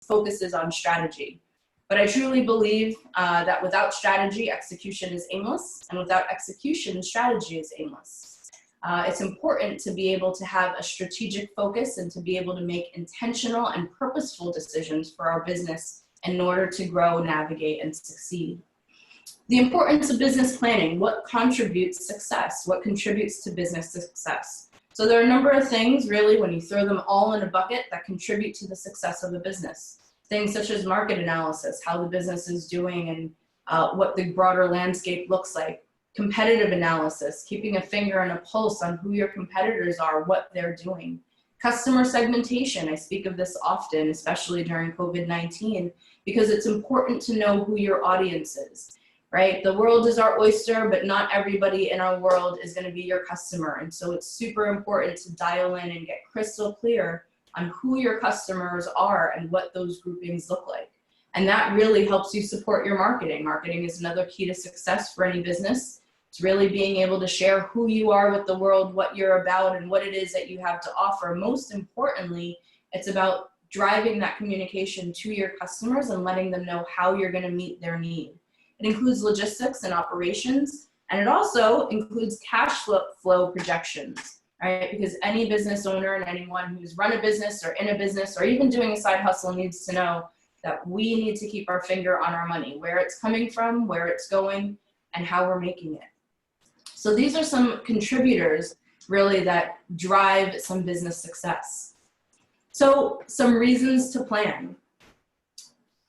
focuses on strategy. But I truly believe that without strategy, execution is aimless, and without execution, strategy is aimless. It's important to be able to have a strategic focus and to be able to make intentional and purposeful decisions for our business in order to grow, navigate, and succeed. The importance of business planning. What contributes success? What contributes to business success? So there are a number of things, really, when you throw them all in a bucket, that contribute to the success of a business. Things such as market analysis, how the business is doing and what the broader landscape looks like. Competitive analysis, keeping a finger and a pulse on who your competitors are, what they're doing. Customer segmentation, I speak of this often, especially during COVID-19, because it's important to know who your audience is, right? The world is our oyster, but not everybody in our world is going to be your customer. And so it's super important to dial in and get crystal clear on who your customers are and what those groupings look like. And that really helps you support your marketing. Marketing is another key to success for any business. It's really being able to share who you are with the world, what you're about, and what it is that you have to offer. Most importantly, it's about driving that communication to your customers and letting them know how you're going to meet their need. It includes logistics and operations, and it also includes cash flow projections. Right? Because any business owner and anyone who's run a business or in a business or even doing a side hustle needs to know that we need to keep our finger on our money, where it's coming from, where it's going, and how we're making it. So these are some contributors really that drive some business success. So some reasons to plan.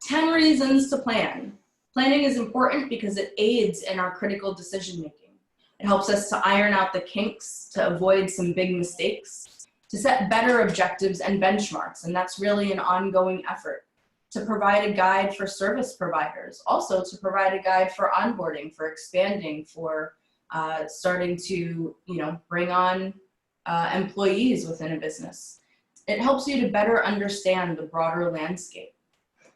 10 reasons to plan. Planning is important because it aids in our critical decision making. It helps us to iron out the kinks, to avoid some big mistakes, to set better objectives and benchmarks, and that's really an ongoing effort. To provide a guide for service providers, also to provide a guide for onboarding, for expanding, for starting to bring on employees within a business. It helps you to better understand the broader landscape,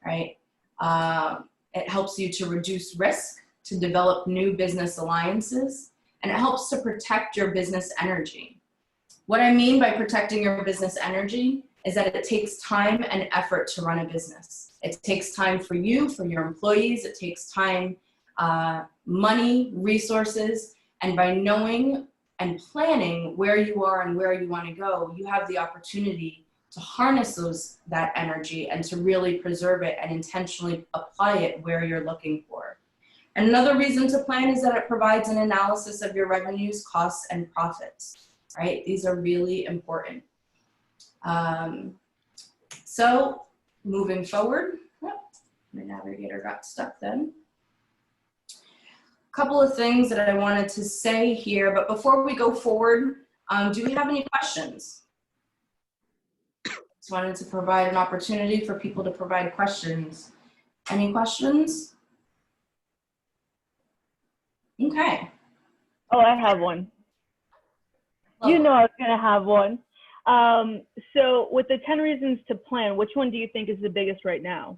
right? It helps you to reduce risk, to develop new business alliances, and it helps to protect your business energy. What I mean by protecting your business energy is that it takes time and effort to run a business. It takes time for you, for your employees. It takes time, money, resources, and by knowing and planning where you are and where you want to go, you have the opportunity to harness that energy and to really preserve it and intentionally apply it where you're looking for. And another reason to plan is that it provides an analysis of your revenues, costs, and profits, right? These are really important. So moving forward, my navigator got stuck then. A couple of things that I wanted to say here, but before we go forward, do we have any questions? Just wanted to provide an opportunity for people to provide questions. Any questions? Okay. Oh, I have one. Oh. You know I was going to have one. So with the 10 reasons to plan, which one do you think is the biggest right now?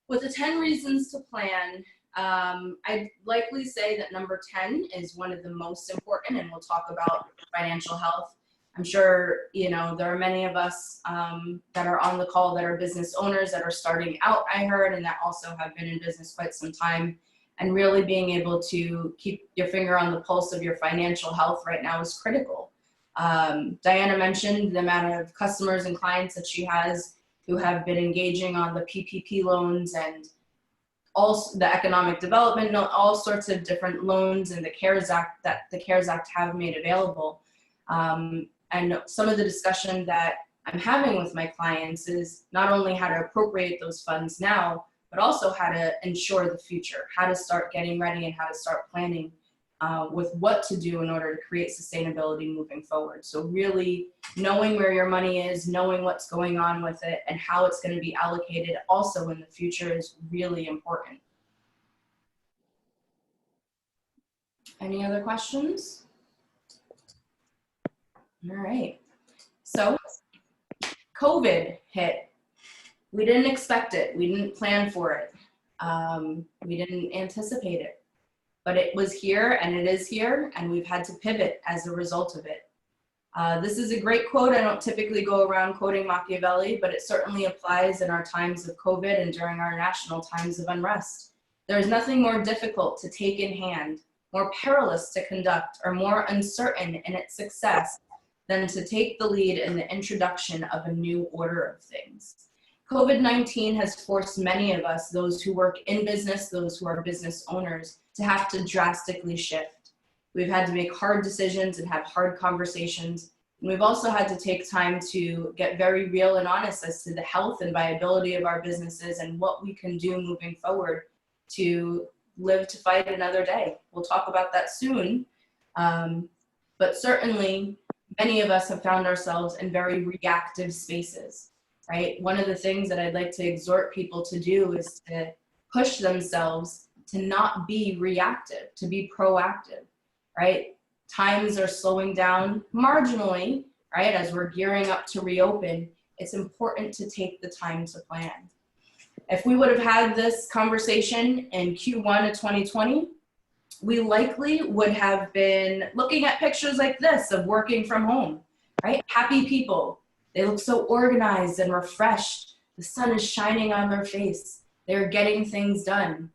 With the 10 reasons to plan, I'd likely say that number 10 is one of the most important, and we'll talk about financial health. I'm sure, there are many of us that are on the call that are business owners that are starting out, I heard, and that also have been in business quite some time. And really being able to keep your finger on the pulse of your financial health right now is critical. Diana mentioned the amount of customers and clients that she has who have been engaging on the PPP loans and also the economic development, all sorts of different loans and the CARES Act that the CARES Act have made available. And some of the discussion that I'm having with my clients is not only how to appropriate those funds now, but also how to ensure the future, how to start getting ready and how to start planning with what to do in order to create sustainability moving forward. So really knowing where your money is, knowing what's going on with it, and how it's going to be allocated also in the future is really important. Any other questions? All right. So COVID hit. We didn't expect it. We didn't plan for it. We didn't anticipate it. But it was here and it is here, and we've had to pivot as a result of it. This is a great quote. I don't typically go around quoting Machiavelli, but it certainly applies in our times of COVID and during our national times of unrest. There is nothing more difficult to take in hand, more perilous to conduct, or more uncertain in its success than to take the lead in the introduction of a new order of things. COVID-19 has forced many of us, those who work in business, those who are business owners, to have to drastically shift. We've had to make hard decisions and have hard conversations. And we've also had to take time to get very real and honest as to the health and viability of our businesses and what we can do moving forward to live to fight another day. We'll talk about that soon. But certainly, many of us have found ourselves in very reactive spaces, right? One of the things that I'd like to exhort people to do is to push themselves to not be reactive, to be proactive, right? Times are slowing down marginally, right? As we're gearing up to reopen, it's important to take the time to plan. If we would have had this conversation in Q1 of 2020, we likely would have been looking at pictures like this of working from home, right? Happy people. They look so organized and refreshed. The sun is shining on their face. They're getting things done.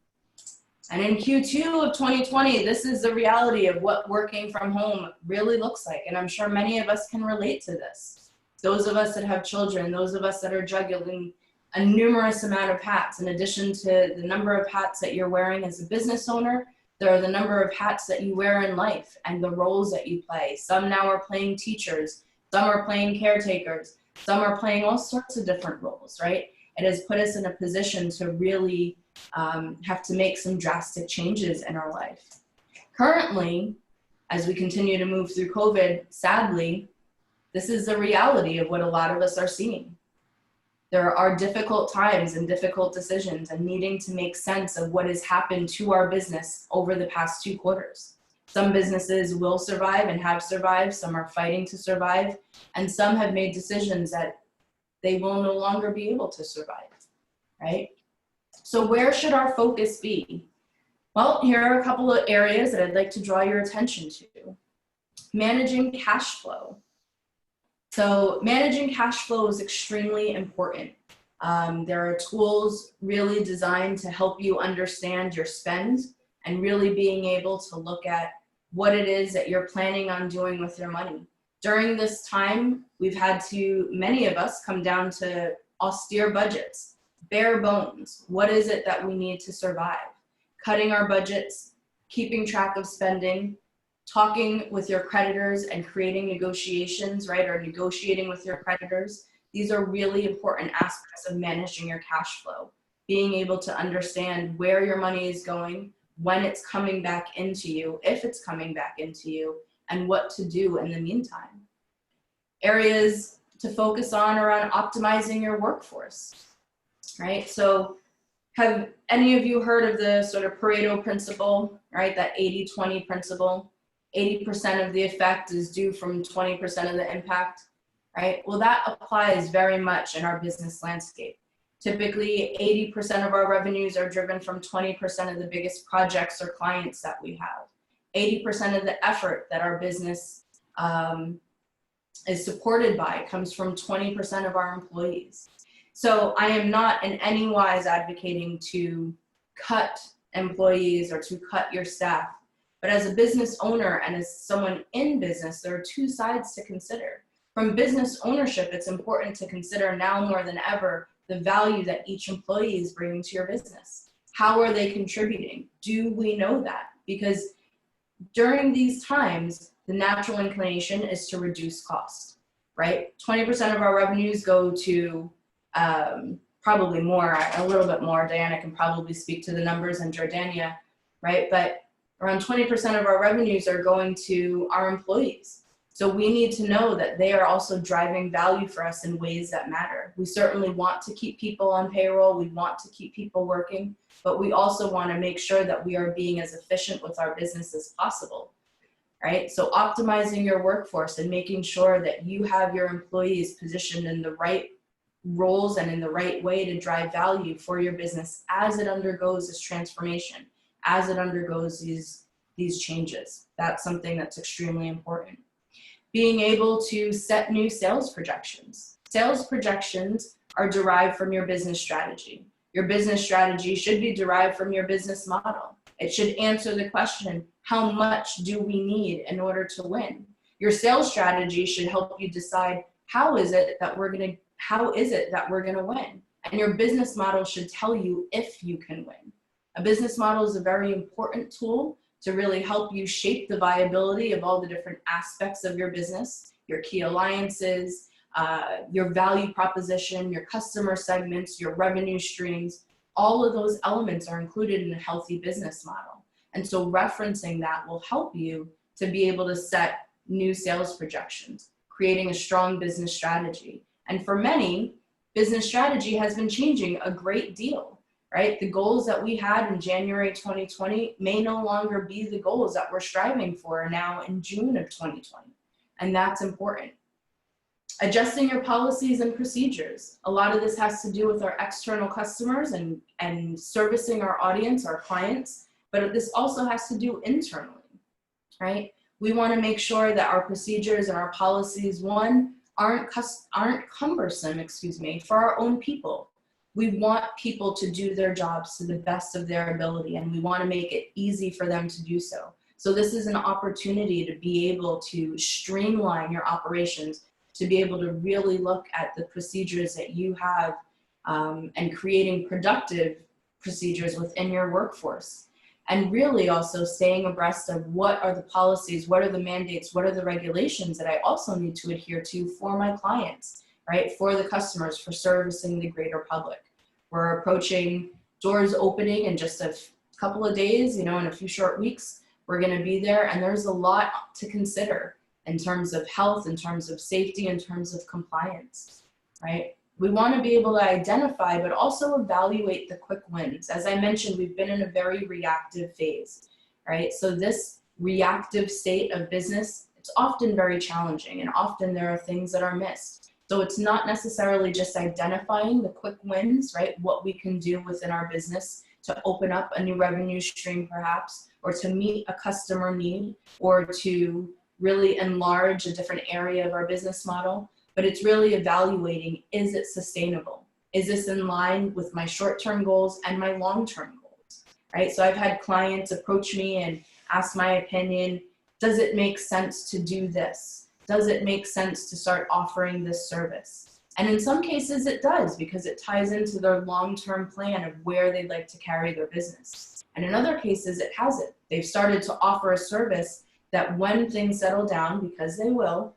And in Q2 of 2020, this is the reality of what working from home really looks like. And I'm sure many of us can relate to this. Those of us that have children, those of us that are juggling a numerous amount of hats, in addition to the number of hats that you're wearing as a business owner, there are the number of hats that you wear in life and the roles that you play. Some now are playing teachers, some are playing caretakers, some are playing all sorts of different roles, right? It has put us in a position to really have to make some drastic changes in our life. Currently, as we continue to move through COVID, sadly, this is the reality of what a lot of us are seeing. There are difficult times and difficult decisions and needing to make sense of what has happened to our business over the past 2 quarters. Some businesses will survive and have survived, some are fighting to survive, and some have made decisions that they will no longer be able to survive, right? So where should our focus be? Well, here are a couple of areas that I'd like to draw your attention to. Managing cash flow. So managing cash flow is extremely important. There are tools really designed to help you understand your spend and really being able to look at what it is that you're planning on doing with your money. During this time, we've had to, many of us, come down to austere budgets, bare bones. What is it that we need to survive? Cutting our budgets, keeping track of spending, talking with your creditors and creating negotiations, right, or negotiating with your creditors. These are really important aspects of managing your cash flow. Being able to understand where your money is going, when it's coming back into you, if it's coming back into you, and what to do in the meantime. Areas to focus on around optimizing your workforce, right? So have any of you heard of the sort of Pareto principle, right? That 80-20 principle? 80% of the effect is due from 20% of the impact, right? Well, that applies very much in our business landscape. Typically, 80% of our revenues are driven from 20% of the biggest projects or clients that we have. 80% of the effort that our business is supported by comes from 20% of our employees. So I am not in any wise advocating to cut employees or to cut your staff. But as a business owner and as someone in business, there are 2 sides to consider. From business ownership, it's important to consider now more than ever the value that each employee is bringing to your business. How are they contributing? Do we know that? Because during these times, the natural inclination is to reduce cost, right? 20% of our revenues go to probably more, a little bit more. Diana can probably speak to the numbers, and Jordania, right? But around 20% of our revenues are going to our employees. So we need to know that they are also driving value for us in ways that matter. We certainly want to keep people on payroll. We want to keep people working, but we also want to make sure that we are being as efficient with our business as possible, right? So optimizing your workforce and making sure that you have your employees positioned in the right roles and in the right way to drive value for your business as it undergoes this transformation, as it undergoes these changes. That's something that's extremely important. being able to set new sales projections. Sales projections are derived from your business strategy. Your business strategy should be derived from your business model. It should answer the question, how much do we need in order to win? Your sales strategy should help you decide how is it that we're going to win? And your business model should tell you if you can win. A business model is a very important tool to really help you shape the viability of all the different aspects of your business, your key alliances, your value proposition, your customer segments, your revenue streams. All of those elements are included in a healthy business model. And so referencing that will help you to be able to set new sales projections, creating a strong business strategy. And for many, business strategy has been changing a great deal, right? The goals that we had in January 2020 may no longer be the goals that we're striving for now in June of 2020. And that's important. Adjusting your policies and procedures. A lot of this has to do with our external customers and servicing our audience, our clients, but this also has to do internally, right? We want to make sure that our procedures and our policies, one, aren't cumbersome, for our own people. We want people to do their jobs to the best of their ability, and we want to make it easy for them to do so. So this is an opportunity to be able to streamline your operations, to be able to really look at the procedures that you have and creating productive procedures within your workforce. And really also staying abreast of what are the policies, what are the mandates, what are the regulations that I also need to adhere to for my clients, right? For the customers, for servicing the greater public. We're approaching doors opening in just a couple of days, in a few short weeks. We're going to be there, and there's a lot to consider in terms of health, in terms of safety, in terms of compliance, right? We want to be able to identify, but also evaluate the quick wins. As I mentioned, we've been in a very reactive phase, right? So this reactive state of business, it's often very challenging, and often there are things that are missed. So it's not necessarily just identifying the quick wins, right? What we can do within our business to open up a new revenue stream perhaps, or to meet a customer need, or to really enlarge a different area of our business model. But it's really evaluating, is it sustainable? Is this in line with my short-term goals and my long-term goals, right? So I've had clients approach me and ask my opinion, does it make sense to do this? Does it make sense to start offering this service? And in some cases it does, because it ties into their long-term plan of where they'd like to carry their business. And in other cases it hasn't. They've started to offer a service that when things settle down, because they will,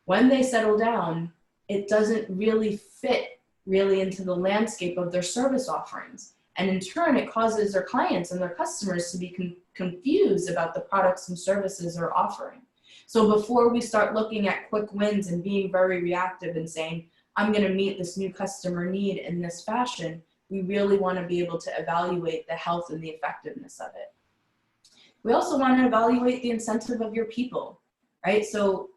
when they settle down, it doesn't really fit into the landscape of their service offerings. And in turn, it causes their clients and their customers to be confused about the products and services they're offering. So before we start looking at quick wins and being very reactive and saying, I'm going to meet this new customer need in this fashion, we really want to be able to evaluate the health and the effectiveness of it. We also want to evaluate the incentive of your people, right? So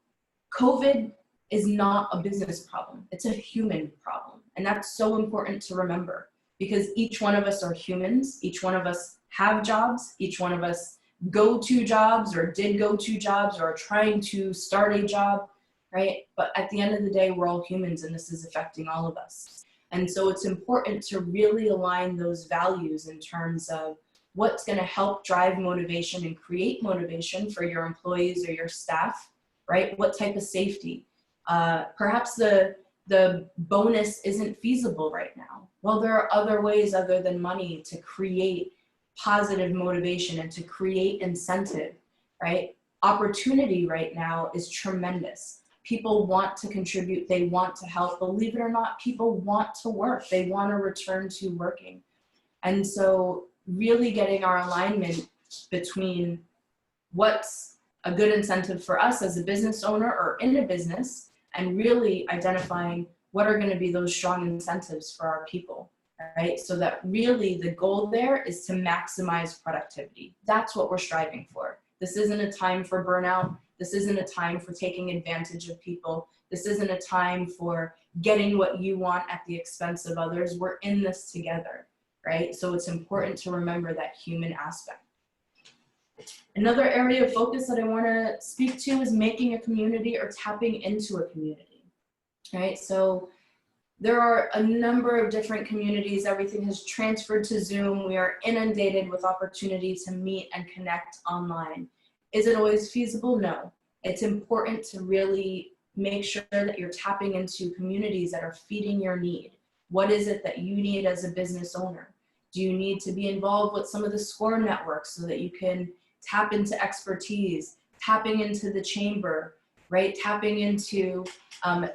COVID is not a business problem. It's a human problem. And that's so important to remember, because each one of us are humans. Each one of us have jobs. Each one of us go to jobs or did go to jobs or are trying to start a job, right? But at the end of the day, we're all humans, and this is affecting all of us. And so it's important to really align those values in terms of what's going to help drive motivation and create motivation for your employees or your staff, right? What type of safety? Perhaps the bonus isn't feasible right now. Well, there are other ways other than money to create positive motivation and to create incentive, right? Opportunity right now is tremendous. People want to contribute. They want to help. Believe it or not, people want to work. They want to return to working. And so really getting our alignment between what's a good incentive for us as a business owner or in a business, and really identifying what are going to be those strong incentives for our people, right? So that really the goal there is to maximize productivity. That's what we're striving for. This isn't a time for burnout. This isn't a time for taking advantage of people. This isn't a time for getting what you want at the expense of others. We're in this together, right? So it's important to remember that human aspect. Another area of focus that I want to speak to is making a community or tapping into a community, right? So there are a number of different communities. Everything has transferred to Zoom. We are inundated with opportunity to meet and connect online. Is it always feasible? No. It's important to really make sure that you're tapping into communities that are feeding your need. What is it that you need as a business owner? Do you need to be involved with some of the SCORE networks so that you can tap into expertise, tapping into the chamber, right? Tapping into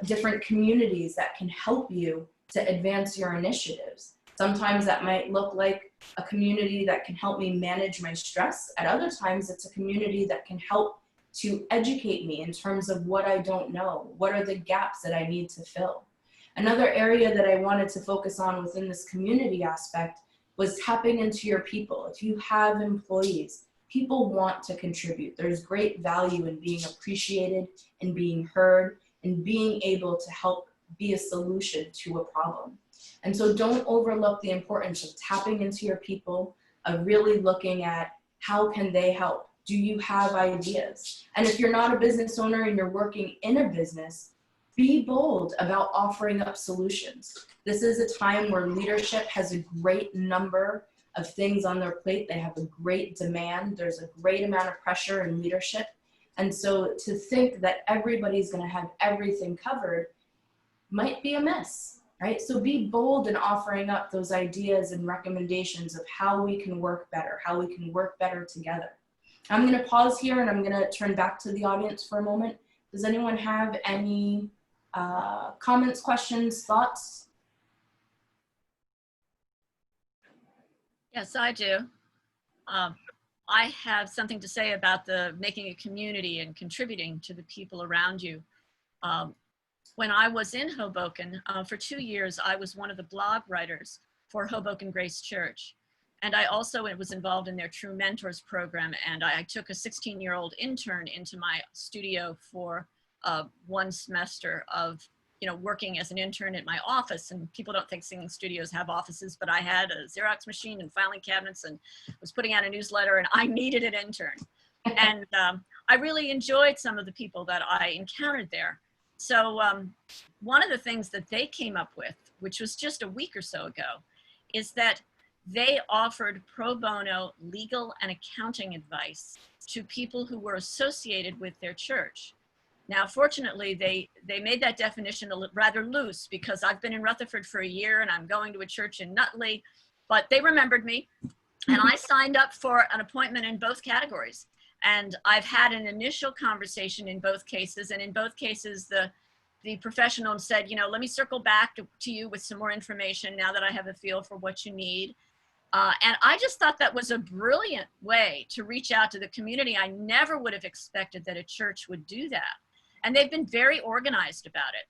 different communities that can help you to advance your initiatives. Sometimes that might look like a community that can help me manage my stress. At other times, it's a community that can help to educate me in terms of what I don't know. What are the gaps that I need to fill? Another area that I wanted to focus on within this community aspect was tapping into your people. If you have employees, people want to contribute. There's great value in being appreciated and being heard and being able to help be a solution to a problem. And so don't overlook the importance of tapping into your people, of really looking at how can they help? Do you have ideas? And if you're not a business owner and you're working in a business, be bold about offering up solutions. This is a time where leadership has a great number of things on their plate. They have a great demand. There's a great amount of pressure in leadership. And so to think that everybody's going to have everything covered might be a miss, right? So be bold in offering up those ideas and recommendations of how we can work better, how we can work better together. I'm going to pause here and I'm going to turn back to the audience for a moment. Does anyone have any comments, questions, thoughts? Yes, I do. I have something to say about the making a community and contributing to the people around you. When I was in Hoboken, for 2 years, I was one of the blog writers for Hoboken Grace Church. And I also was involved in their True Mentors program. And I took a 16-year-old intern into my studio for 1 semester of working as an intern at my office. And people don't think singing studios have offices, but I had a Xerox machine and filing cabinets and was putting out a newsletter, and I needed an intern. And I really enjoyed some of the people that I encountered there. So one of the things that they came up with, which was just a week or so ago, is that they offered pro bono legal and accounting advice to people who were associated with their church. Now, fortunately, they made that definition rather loose, because I've been in Rutherford for a year and I'm going to a church in Nutley, but they remembered me and I signed up for an appointment in both categories. And I've had an initial conversation in both cases, and in both cases, the professional said, let me circle back to you with some more information now that I have a feel for what you need. And I just thought that was a brilliant way to reach out to the community. I never would have expected that a church would do that. And they've been very organized about it.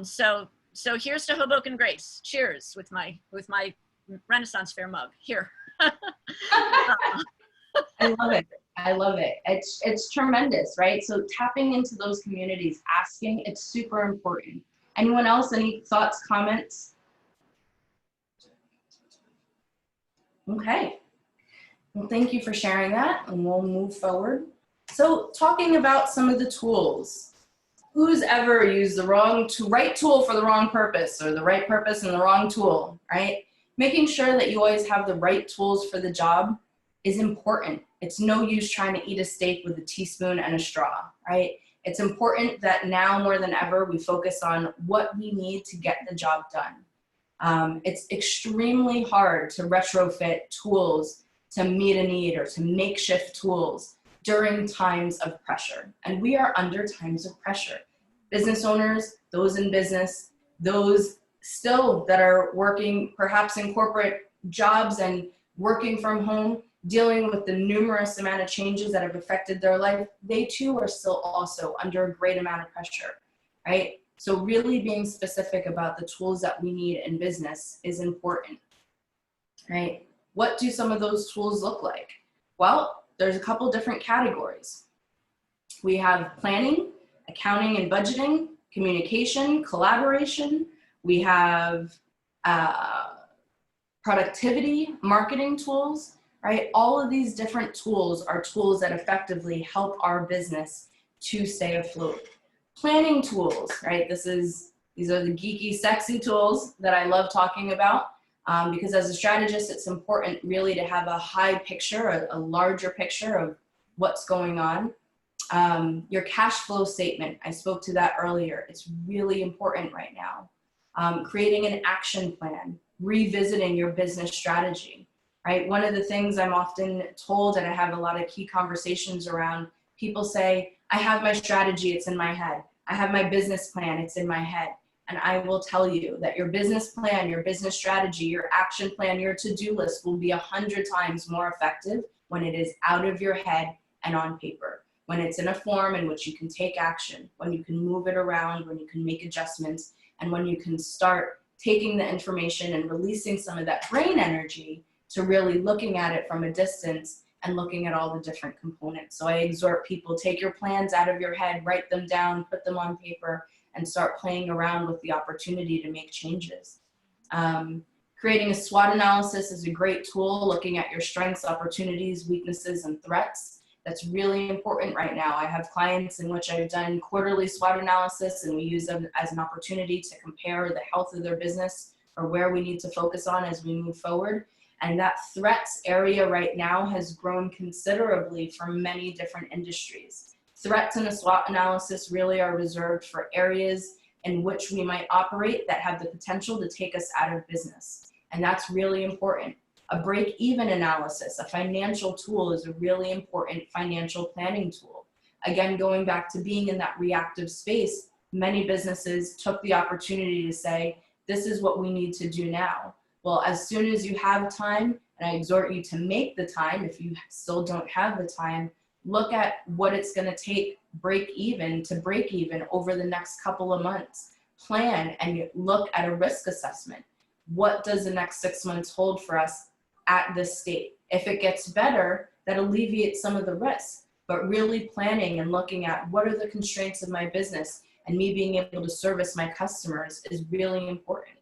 So here's to Hoboken Grace. Cheers with my Renaissance Fair mug here. I love it. I love it. It's tremendous, right? So tapping into those communities, asking, it's super important. Anyone else, any thoughts, comments? Okay. Well, thank you for sharing that, and we'll move forward. So talking about some of the tools. Who's ever used the right tool for the wrong purpose, or the right purpose and the wrong tool, right? Making sure that you always have the right tools for the job is important. It's no use trying to eat a steak with a teaspoon and a straw, right? It's important that now more than ever, we focus on what we need to get the job done. It's extremely hard to retrofit tools to meet a need, or to makeshift tools during times of pressure. And we are under times of pressure. Business owners, those in business, those still that are working perhaps in corporate jobs and working from home, dealing with the numerous amount of changes that have affected their life, they too are still also under a great amount of pressure, right? So really being specific about the tools that we need in business is important, right? What do some of those tools look like? Well, there's a couple different categories. We have planning, accounting and budgeting, communication, collaboration. We have productivity, marketing tools, right? All of these different tools are tools that effectively help our business to stay afloat. Planning tools, right? These are the geeky, sexy tools that I love talking about, because as a strategist, it's important really to have a high picture, a larger picture of what's going on. Your cash flow statement, I spoke to that earlier. It's really important right now. Creating an action plan, revisiting your business strategy, right? One of the things I'm often told, and I have a lot of key conversations around, people say, I have my strategy, it's in my head. I have my business plan, it's in my head. And I will tell you that your business plan, your business strategy, your action plan, your to-do list will be 100 times more effective when it is out of your head and on paper. When it's in a form in which you can take action, when you can move it around, when you can make adjustments, and when you can start taking the information and releasing some of that brain energy to really looking at it from a distance and looking at all the different components. So I exhort people, take your plans out of your head, write them down, put them on paper, and start playing around with the opportunity to make changes. Creating a SWOT analysis is a great tool, looking at your strengths, opportunities, weaknesses, and threats. That's really important right now. I have clients in which I've done quarterly SWOT analysis, and we use them as an opportunity to compare the health of their business or where we need to focus on as we move forward. And that threats area right now has grown considerably for many different industries. Threats in a SWOT analysis really are reserved for areas in which we might operate that have the potential to take us out of business. And that's really important. A break-even analysis, a financial tool, is a really important financial planning tool. Again, going back to being in that reactive space, many businesses took the opportunity to say, this is what we need to do now. Well, as soon as you have time, and I exhort you to make the time, if you still don't have the time, look at what it's going to take break even over the next couple of months. Plan and look at a risk assessment. What does the next 6 months hold for us at this state? If it gets better, that alleviates some of the risks, but really planning and looking at what are the constraints of my business and me being able to service my customers is really important.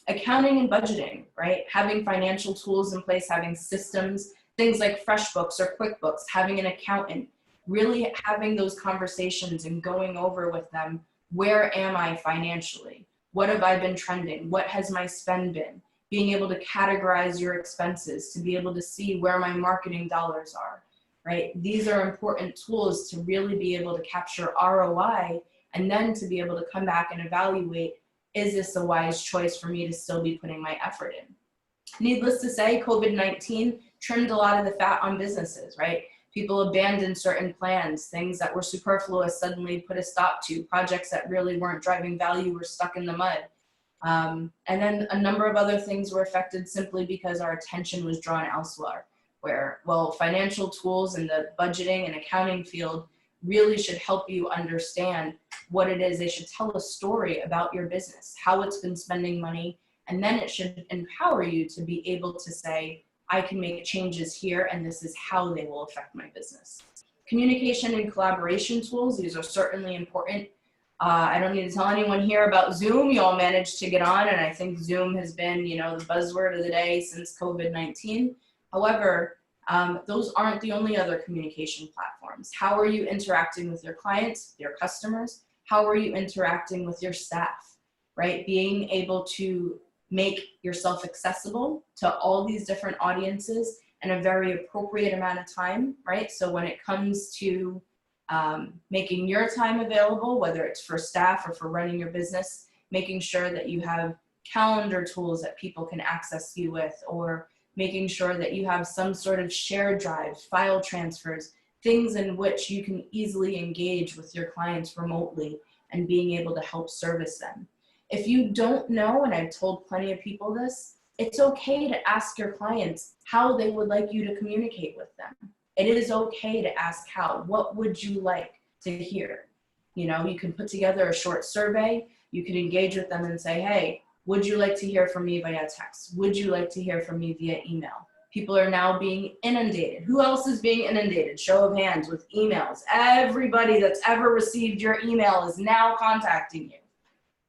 Accounting and budgeting, right? Having financial tools in place, having systems, things like FreshBooks or QuickBooks, having an accountant, really having those conversations and going over with them, where am I financially? What have I been trending? What has my spend been? Being able to categorize your expenses, to be able to see where my marketing dollars are, right? These are important tools to really be able to capture ROI and then to be able to come back and evaluate, is this a wise choice for me to still be putting my effort in? Needless to say, COVID-19 trimmed a lot of the fat on businesses, right? People abandoned certain plans, things that were superfluous suddenly put a stop to, projects that really weren't driving value were stuck in the mud. And then a number of other things were affected simply because our attention was drawn elsewhere, where, well, financial tools in the budgeting and accounting field really should help you understand what it is. They should tell a story about your business, how it's been spending money, and then it should empower you to be able to say, I can make changes here, and this is how they will affect my business. Communication and collaboration tools, these are certainly important. I don't need to tell anyone here about Zoom. You all managed to get on, and I think Zoom has been, the buzzword of the day since COVID-19. However, those aren't the only other communication platforms. How are you interacting with your clients, your customers? How are you interacting with your staff, right? Being able to make yourself accessible to all these different audiences in a very appropriate amount of time, right? So when it comes to making your time available, whether it's for staff or for running your business, making sure that you have calendar tools that people can access you with, or making sure that you have some sort of shared drive, file transfers, things in which you can easily engage with your clients remotely and being able to help service them. If you don't know, and I've told plenty of people this, it's okay to ask your clients how they would like you to communicate with them. It is okay to ask how. What would you like to hear? You can put together a short survey. You can engage with them and say, hey, would you like to hear from me via text? Would you like to hear from me via email? People are now being inundated. Who else is being inundated? Show of hands with emails. Everybody that's ever received your email is now contacting you,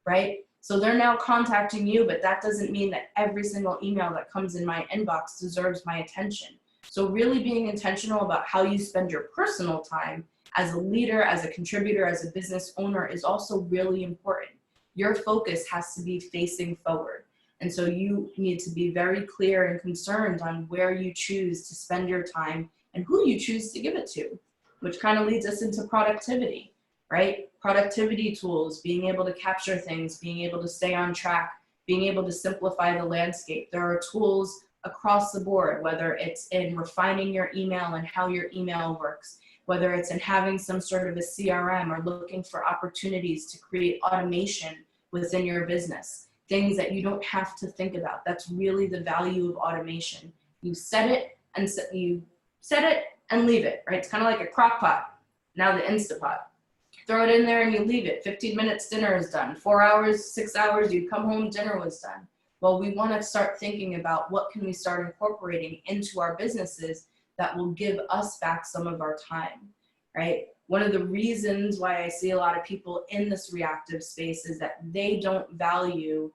right? So they're now contacting you, but that doesn't mean that every single email that comes in my inbox deserves my attention. So really being intentional about how you spend your personal time as a leader, as a contributor, as a business owner is also really important. Your focus has to be facing forward. And so you need to be very clear and concerned on where you choose to spend your time and who you choose to give it to, which kind of leads us into productivity, right? Productivity tools, being able to capture things, being able to stay on track, being able to simplify the landscape. There are tools across the board, whether it's in refining your email and how your email works, whether it's in having some sort of a CRM or looking for opportunities to create automation within your business, things that you don't have to think about. That's really the value of automation. You set it and leave it, right? It's kind of like a crock pot, now the Instapot. Throw it in there and you leave it. 15 minutes, dinner is done. 4 hours, 6 hours, you come home, dinner was done. Well, we want to start thinking about what can we start incorporating into our businesses that will give us back some of our time, right? One of the reasons why I see a lot of people in this reactive space is that they don't value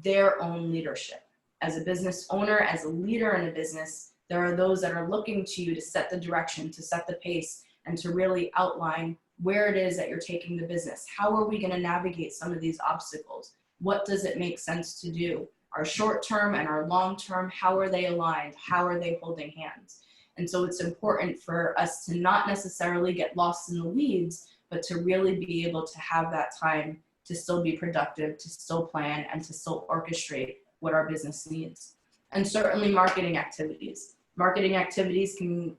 their own leadership. As a business owner, as a leader in a business, there are those that are looking to you to set the direction, to set the pace, and to really outline where it is that you're taking the business. How are we going to navigate some of these obstacles? What does it make sense to do? Our short term and our long term, how are they aligned? How are they holding hands? And so it's important for us to not necessarily get lost in the weeds, but to really be able to have that time to still be productive, to still plan, and to still orchestrate what our business needs. And certainly marketing activities. Marketing activities can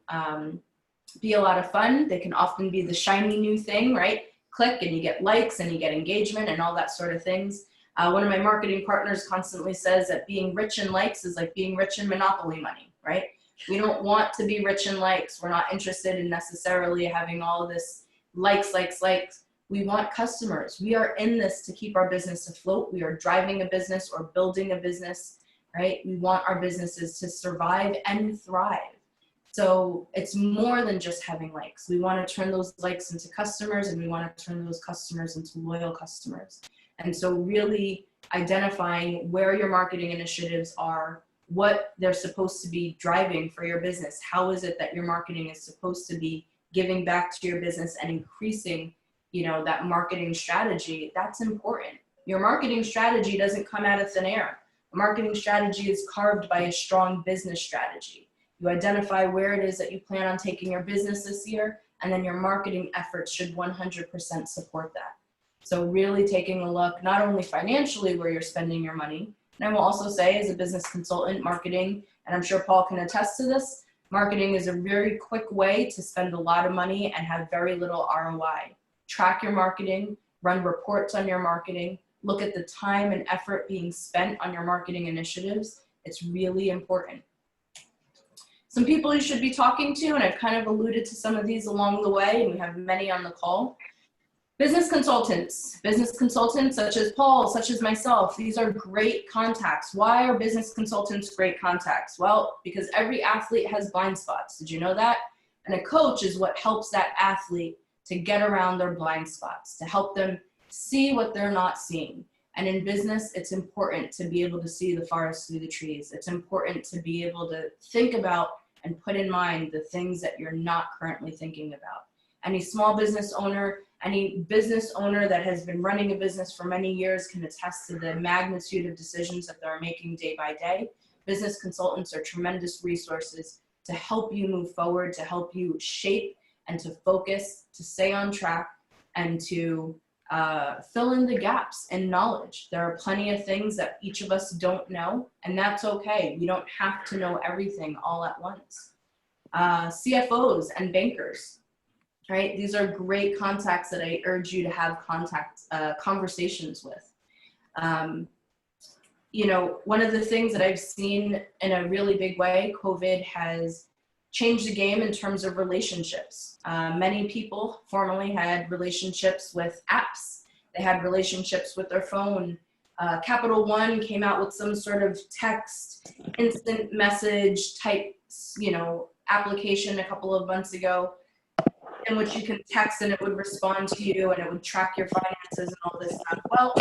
be a lot of fun. They can often be the shiny new thing, right? Click and you get likes and you get engagement and all that sort of things. One of my marketing partners constantly says that being rich in likes is like being rich in Monopoly money, right? We don't want to be rich in likes. We're not interested in necessarily having all this likes. We want customers. We are in this to keep our business afloat. We are driving a business or building a business, right? We want our businesses to survive and thrive. So it's more than just having likes. We want to turn those likes into customers, and we want to turn those customers into loyal customers. And so really identifying where your marketing initiatives are, what they're supposed to be driving for your business. How is it that your marketing is supposed to be giving back to your business and increasing, that marketing strategy? That's important. Your marketing strategy doesn't come out of thin air. A marketing strategy is carved by a strong business strategy. You identify where it is that you plan on taking your business this year, and then your marketing efforts should 100% support that. So really taking a look, not only financially where you're spending your money, and I will also say as a business consultant, marketing, and I'm sure Paul can attest to this, marketing is a very quick way to spend a lot of money and have very little ROI. Track your marketing, run reports on your marketing, look at the time and effort being spent on your marketing initiatives. It's really important. Some people you should be talking to, and I've kind of alluded to some of these along the way, and we have many on the call. Business consultants such as Paul, such as myself, these are great contacts. Why are business consultants great contacts? Well, because every athlete has blind spots. Did you know that? And a coach is what helps that athlete to get around their blind spots, to help them see what they're not seeing. And in business, it's important to be able to see the forest through the trees. It's important to be able to think about and put in mind the things that you're not currently thinking about. Any small business owner, any business owner that has been running a business for many years can attest to the magnitude of decisions that they're making day by day. Business consultants are tremendous resources to help you move forward, to help you shape and to focus, to stay on track, and to fill in the gaps in knowledge. There are plenty of things that each of us don't know, and that's okay. We don't have to know everything all at once. CFOs and bankers, right? These are great contacts that I urge you to have conversations with. One of the things that I've seen in a really big way, COVID has changed the game in terms of relationships. Many people formerly had relationships with apps. They had relationships with their phone. Capital One came out with some sort of text, instant message type, application a couple of months ago, in which you can text and it would respond to you and it would track your finances and all this stuff. Well,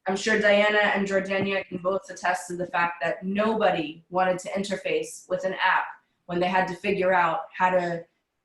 I'm sure Diana and Jordania can both attest to the fact that nobody wanted to interface with an app when they had to figure out how to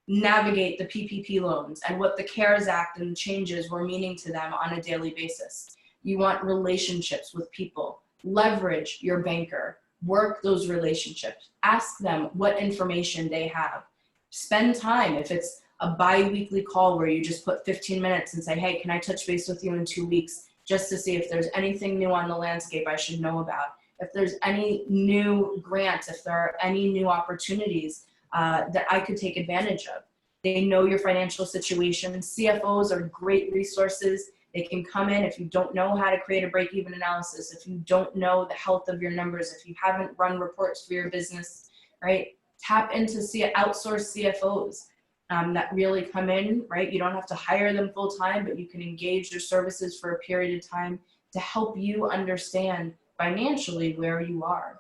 navigate the PPP loans and what the CARES Act and changes were meaning to them on a daily basis. You want relationships with people. Leverage your banker. Work those relationships. Ask them what information they have. Spend time. If it's a bi-weekly call where you just put 15 minutes and say, hey, can I touch base with you in 2 weeks just to see if there's anything new on the landscape I should know about, if there's any new grants, if there are any new opportunities that I could take advantage of. They know your financial situation. CFOs are great resources. They can come in if you don't know how to create a break-even analysis, if you don't know the health of your numbers, if you haven't run reports for your business, right? Tap into outsourced CFOs that really come in, right? You don't have to hire them full-time, but you can engage their services for a period of time to help you understand financially where you are.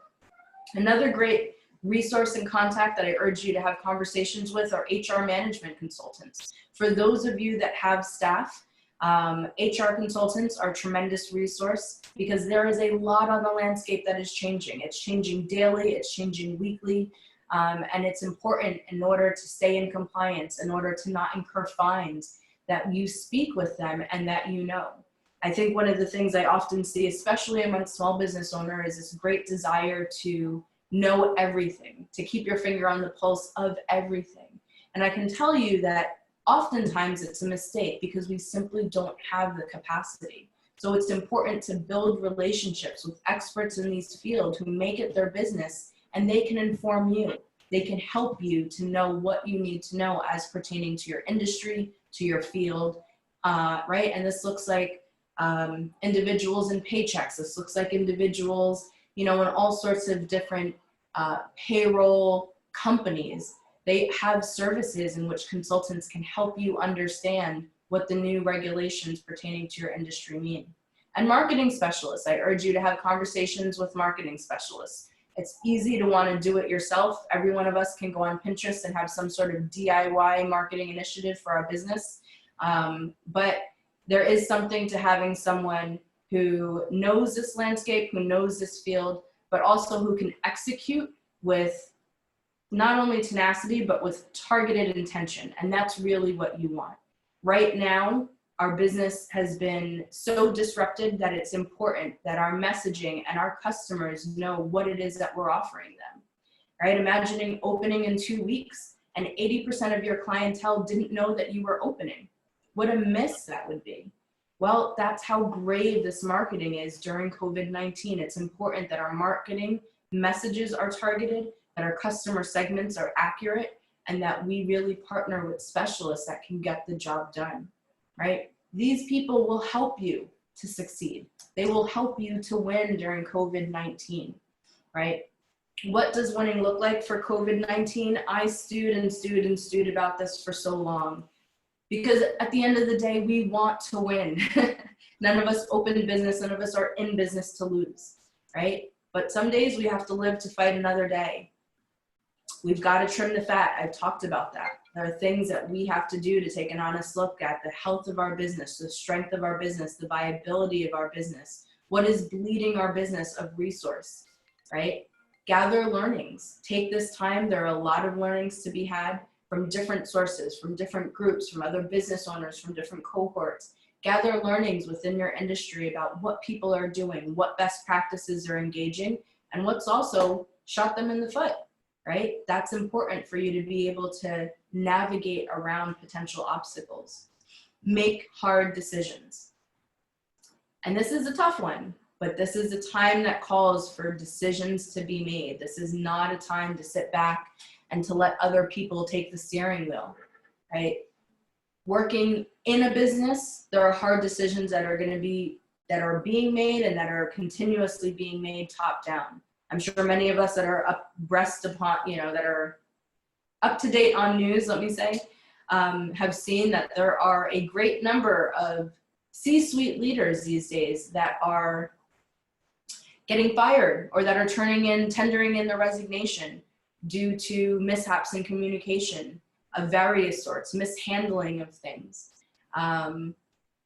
Another great resource and contact that I urge you to have conversations with are HR management consultants. For those of you that have staff, HR consultants are a tremendous resource because there is a lot on the landscape that is changing. It's changing daily, it's changing weekly, and it's important in order to stay in compliance, in order to not incur fines, that you speak with them and that you know. I think one of the things I often see, especially among small business owners, is this great desire to know everything, to keep your finger on the pulse of everything. And I can tell you that oftentimes it's a mistake because we simply don't have the capacity. So it's important to build relationships with experts in these fields who make it their business, and they can inform you. They can help you to know what you need to know as pertaining to your industry, to your field, right? And this looks like individuals in paychecks. This looks like individuals, you know, in all sorts of different payroll companies. They have services in which consultants can help you understand what the new regulations pertaining to your industry mean. And marketing specialists, I urge you to have conversations with marketing specialists. It's easy to want to do it yourself. Every one of us can go on Pinterest and have some sort of DIY marketing initiative for our business. But there is something to having someone who knows this landscape, who knows this field, but also who can execute with not only tenacity, but with targeted intention. And that's really what you want. Right now, our business has been so disrupted that it's important that our messaging and our customers know what it is that we're offering them, right? Imagining opening in 2 weeks and 80% of your clientele didn't know that you were opening. What a miss that would be. Well, that's how grave this marketing is during COVID-19. It's important that our marketing messages are targeted, that our customer segments are accurate, and that we really partner with specialists that can get the job done, right? These people will help you to succeed. They will help you to win during COVID-19, right? What does winning look like for COVID-19? I stewed and stewed and stewed about this for so long. Because at the end of the day, we want to win. None of us open business, none of us are in business to lose, right? But some days we have to live to fight another day. We've got to trim the fat. I've talked about that. There are things that we have to do to take an honest look at the health of our business, the strength of our business, the viability of our business, what is bleeding our business of resource, right? Gather learnings. Take this time. There are a lot of learnings to be had from different sources, from different groups, from other business owners, from different cohorts. Gather learnings within your industry about what people are doing, what best practices are engaging, and what's also shot them in the foot, right? That's important for you to be able to navigate around potential obstacles. Make hard decisions. And this is a tough one, but this is a time that calls for decisions to be made. This is not a time to sit back and to let other people take the steering wheel, right? Working in a business, there are hard decisions that are being made and that are continuously being made top down. I'm sure many of us that are abreast upon, that are up to date on news, let me say, have seen that there are a great number of C-suite leaders these days that are getting fired or that are tendering in their resignation due to mishaps in communication of various sorts, mishandling of things.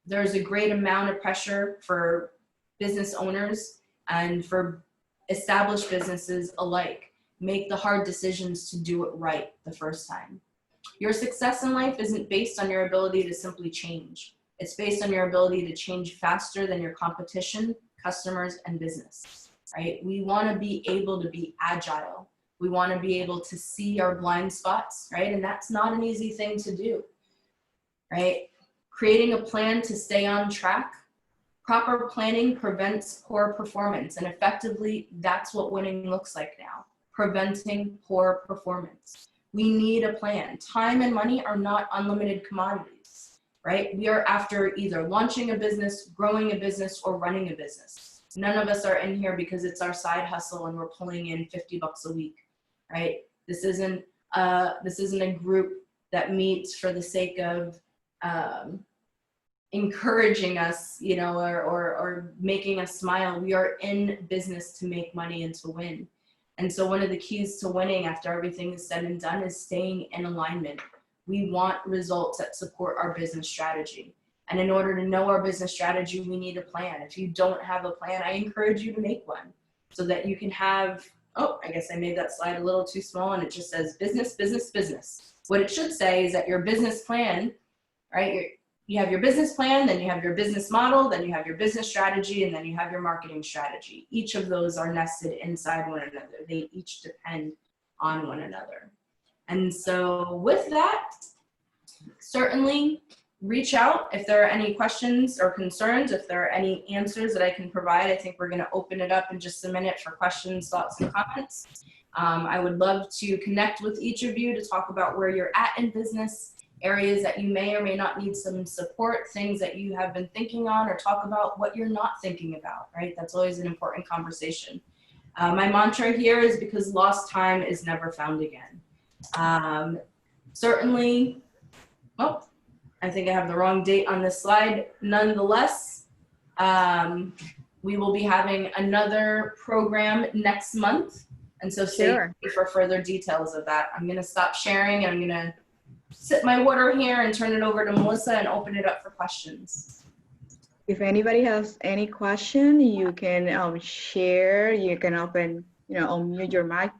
There's a great amount of pressure for business owners and for established businesses alike. Make the hard decisions to do it right the first time. Your success in life isn't based on your ability to simply change. It's based on your ability to change faster than your competition, customers, and business, right? We want to be able to be agile. We want to be able to see our blind spots, right? And that's not an easy thing to do, right? Creating a plan to stay on track. Proper planning prevents poor performance, and effectively, that's what winning looks like now, preventing poor performance. We need a plan. Time and money are not unlimited commodities, right? We are after either launching a business, growing a business, or running a business. None of us are in here because it's our side hustle and we're pulling in 50 bucks a week, right? This isn't a group that meets for the sake of encouraging us, you know, or making us smile. We are in business to make money and to win. And so one of the keys to winning after everything is said and done is staying in alignment. We want results that support our business strategy. And in order to know our business strategy, we need a plan. If you don't have a plan, I encourage you to make one so that you can have, oh, I guess I made that slide a little too small and it just says business, business, business. What it should say is that your business plan, right? You have your business plan, then you have your business model, then you have your business strategy, and then you have your marketing strategy. Each of those are nested inside one another. They each depend on one another. And so with that, certainly reach out if there are any questions or concerns, if there are any answers that I can provide. I think we're going to open it up in just a minute for questions, thoughts, and comments. I would love to connect with each of you to talk about where you're at in business, areas that you may or may not need some support, things that you have been thinking on, or talk about what you're not thinking about, right? That's always an important conversation. My mantra here is because lost time is never found again. Certainly, oh, I think I have the wrong date on this slide. Nonetheless, we will be having another program next month. And so stay tuned for further details of that. I'm gonna stop sharing and I'm gonna sip my water here and turn it over to Melissa and open it up for questions. If anybody has any question, you can share, you can unmute your mic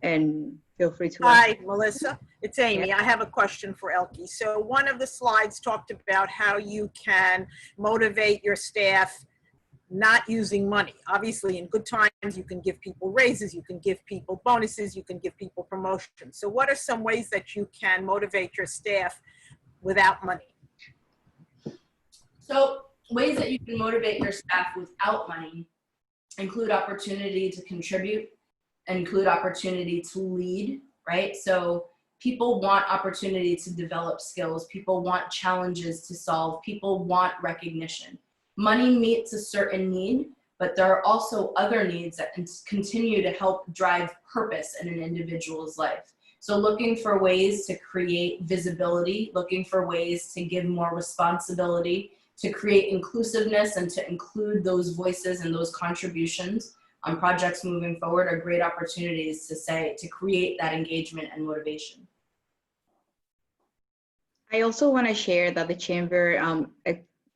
and feel free to. Hi, Melissa. It's Amy. I have a question for Elke. So one of the slides talked about how you can motivate your staff not using money. Obviously, in good times, you can give people raises, you can give people bonuses, you can give people promotions. So what are some ways that you can motivate your staff without money? So ways that you can motivate your staff without money include opportunity to contribute, include opportunity to lead, right? So people want opportunity to develop skills. People want challenges to solve. People want recognition. Money meets a certain need, but there are also other needs that continue to help drive purpose in an individual's life. So looking for ways to create visibility, looking for ways to give more responsibility, to create inclusiveness and to include those voices and those contributions on projects moving forward are great opportunities to create that engagement and motivation. I also want to share that the Chamber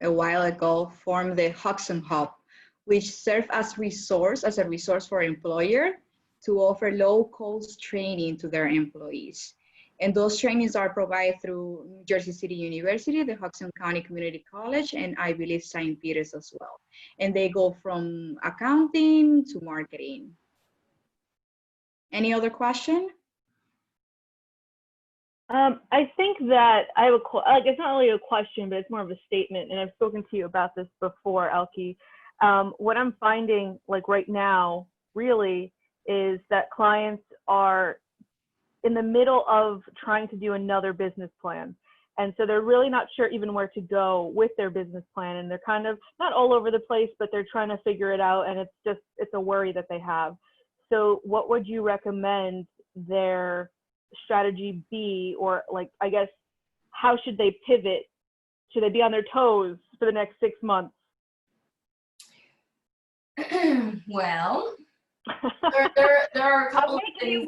a while ago formed the Hudson Hub, which served as a resource for employer to offer low-cost training to their employees. And those trainings are provided through New Jersey City University, the Hudson County Community College, and I believe St. Peter's as well. And they go from accounting to marketing. Any other question? I think that I have it's not really a question, but it's more of a statement. And I've spoken to you about this before, Elke. What I'm finding like right now really is that clients are in the middle of trying to do another business plan. And so they're really not sure even where to go with their business plan. And they're kind of not all over the place, but they're trying to figure it out. And it's a worry that they have. So what would you recommend their strategy be, or like, I guess, how should they pivot? Should they be on their toes for the next 6 months? Well, there are a couple of things.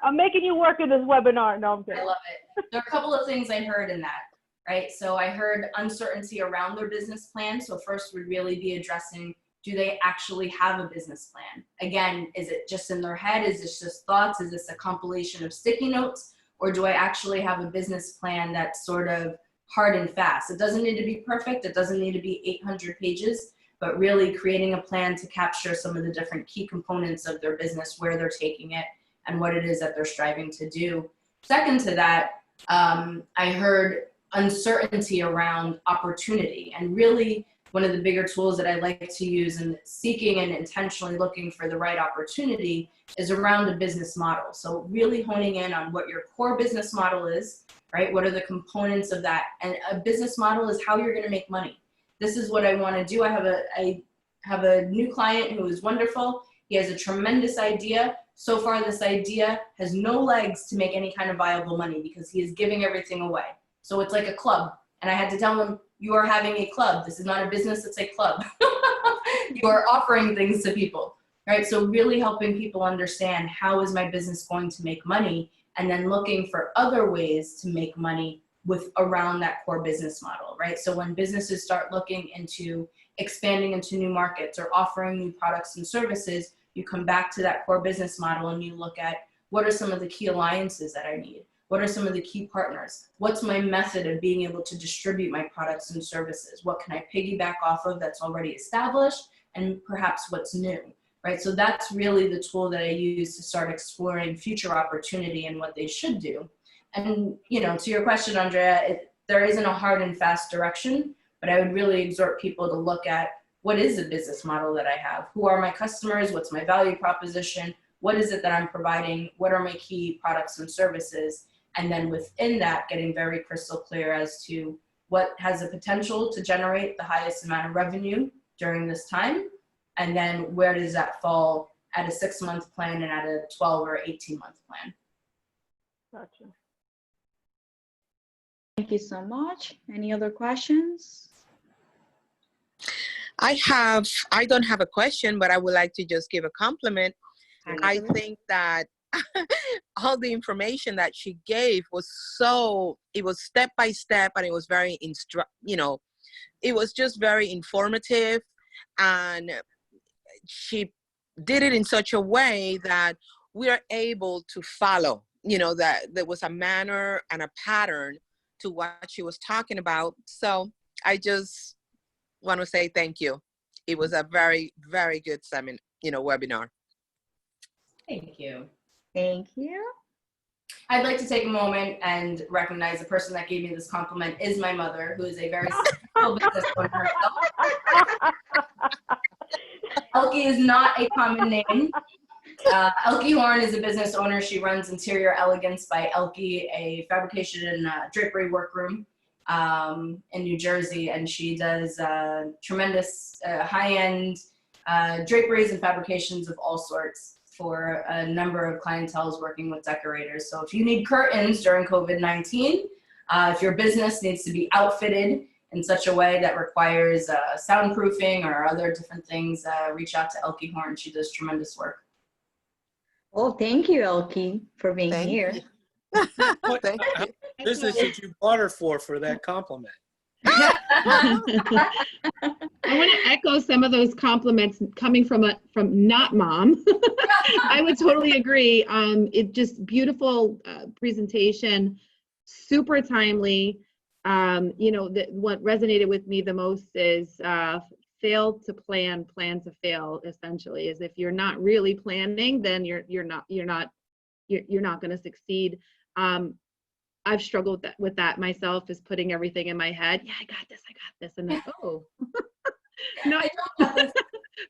I'm making you work in this webinar. No, I'm kidding. I love it. There are a couple of things I heard in that, right? So I heard uncertainty around their business plan. So first we'd really be addressing Do they actually have a business plan? Again, is it just in their head? Is this just thoughts? Is this a compilation of sticky notes? Or do I actually have a business plan that's sort of hard and fast? It doesn't need to be perfect. It doesn't need to be 800 pages, but really creating a plan to capture some of the different key components of their business, where they're taking it, and what it is that they're striving to do. Second to that, I heard uncertainty around opportunity, and really one of the bigger tools that I like to use in seeking and intentionally looking for the right opportunity is around a business model. So really honing in on what your core business model is, right? What are the components of that? And a business model is how you're going to make money. This is what I want to do. I have a new client who is wonderful. He has a tremendous idea. So far, this idea has no legs to make any kind of viable money because he is giving everything away. So it's like a club. And I had to tell him, you are having a club. This is not a business, it's a club. You are offering things to people, right? So really helping people understand, how is my business going to make money? And then looking for other ways to make money with around that core business model, right? So when businesses start looking into expanding into new markets or offering new products and services, you come back to that core business model and you look at, what are some of the key alliances that I need? What are some of the key partners? What's my method of being able to distribute my products and services? What can I piggyback off of that's already established, and perhaps what's new, right? So that's really the tool that I use to start exploring future opportunity and what they should do. And, you know, to your question, Andrea, there isn't a hard and fast direction, but I would really exhort people to look at, what is the business model that I have? Who are my customers? What's my value proposition? What is it that I'm providing? What are my key products and services? And then within that, getting very crystal clear as to what has the potential to generate the highest amount of revenue during this time. And then where does that fall at a 6-month plan and at a 12 or 18-month plan? Gotcha. Thank you so much. Any other questions? I don't have a question, but I would like to just give a compliment. I think that all the information that she gave was it was step by step, and it was very it was just very informative, and she did it in such a way that we are able to follow, that there was a manner and a pattern to what she was talking about. So I just want to say thank you. It was a very, very good webinar. Thank you. Thank you. I'd like to take a moment and recognize the person that gave me this compliment is my mother, who is a very successful business owner herself. Elke is not a common name. Elke Horn is a business owner. She runs Interior Elegance by Elke, a fabrication and drapery workroom in New Jersey, and she does tremendous high-end draperies and fabrications of all sorts for a number of clienteles working with decorators. So if you need curtains during COVID-19, if your business needs to be outfitted in such a way that requires soundproofing or other different things, reach out to Elke Horn. She does tremendous work. Well, thank you, Elke, for being Thank here. you. Thank you. Business that you bought her for that compliment. I want to echo some of those compliments coming from not mom. I would totally agree. It just beautiful presentation, super timely. What resonated with me the most is fail to plan, plan to fail. Essentially, is if you're not really planning, then you're not going to succeed. I've struggled with that myself, is putting everything in my head. Yeah, I got this. And then, oh, no,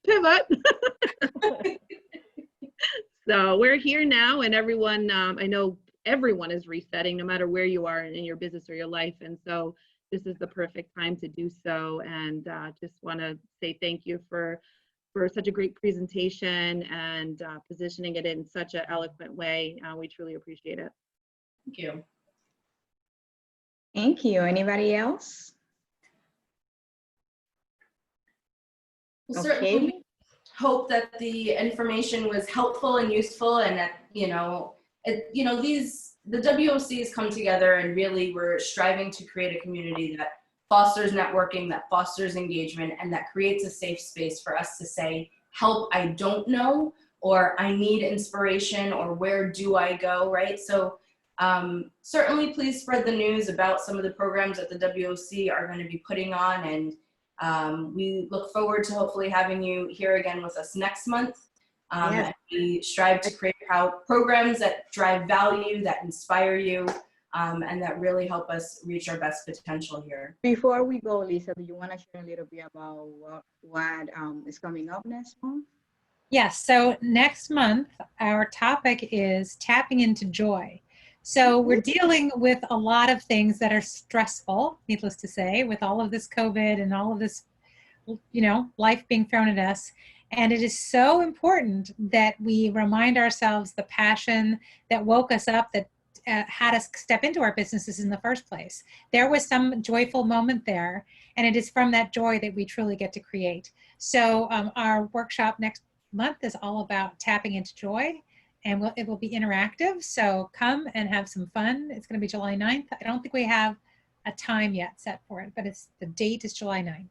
pivot. So we're here now, and everyone, I know everyone is resetting, no matter where you are in your business or your life. And so this is the perfect time to do so. And just want to say thank you for such a great presentation and positioning it in such an eloquent way. We truly appreciate it. Thank you. Thank you. Anybody else? Well, certainly we hope that the information was helpful and useful, and that the WOCs come together, and really we're striving to create a community that fosters networking, that fosters engagement, and that creates a safe space for us to say, help, I don't know, or I need inspiration, or where do I go, right? So certainly please spread the news about some of the programs that the WOC are going to be putting on, and we look forward to hopefully having you here again with us next month. And we strive to create programs that drive value, that inspire you, and that really help us reach our best potential here. Before we go, Lisa, do you want to share a little bit about what is coming up next month? Yes, so next month, our topic is tapping into joy. So we're dealing with a lot of things that are stressful, needless to say, with all of this COVID and all of this, you know, life being thrown at us. And it is so important that we remind ourselves the passion that woke us up, that had us step into our businesses in the first place. There was some joyful moment there, and it is from that joy that we truly get to create. So our workshop next month is all about tapping into joy, and it will be interactive. So come and have some fun. It's going to be July 9th. I don't think we have a time yet set for it, but the date is July 9th.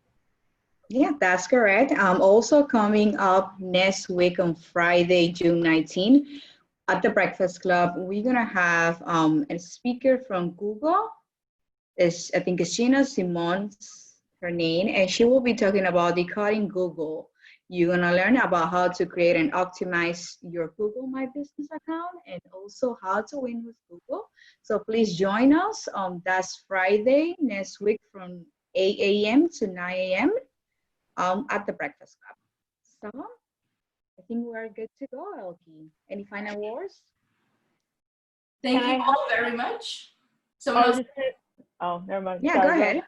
Yeah, that's correct. Also coming up next week on Friday, June 19th, at the Breakfast Club, we're gonna have a speaker from Google. I think it's Gina Simon's her name, and she will be talking about decoding Google. You're gonna learn about how to create and optimize your Google My Business account, and also how to win with Google. So please join us. That's Friday next week from 8 a.m. to 9 a.m. At the Breakfast Club. So I think we're good to go, Elkie. Any final words? Thank you all very much. Oh, never mind. Yeah, Sorry, go ahead.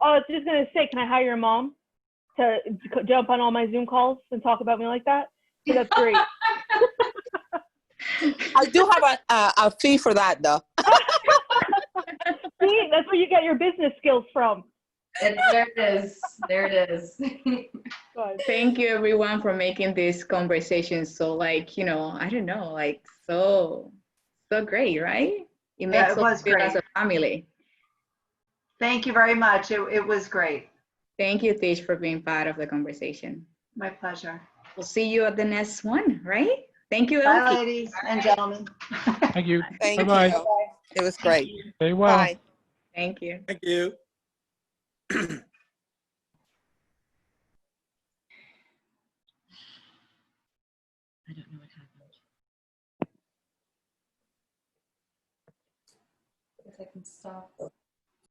Oh, I was just going to say, can I hire your mom to jump on all my Zoom calls and talk about me like that? So that's great. I do have a fee for that, though. See, that's where you get your business skills from. There it is. There it is. Thank you, everyone, for making this conversation so, like, you know, I don't know, like, so great, right? It makes us feel as a family. Thank you very much. It was great. Thank you, Tish, for being part of the conversation. My pleasure. We'll see you at the next one, right? Thank you, Bye, Elkie. ladies and gentlemen. Thank you. Thank Bye-bye. you. It was great. Stay well. Bye. Thank you. Thank you. I don't know what happened. If I can stop.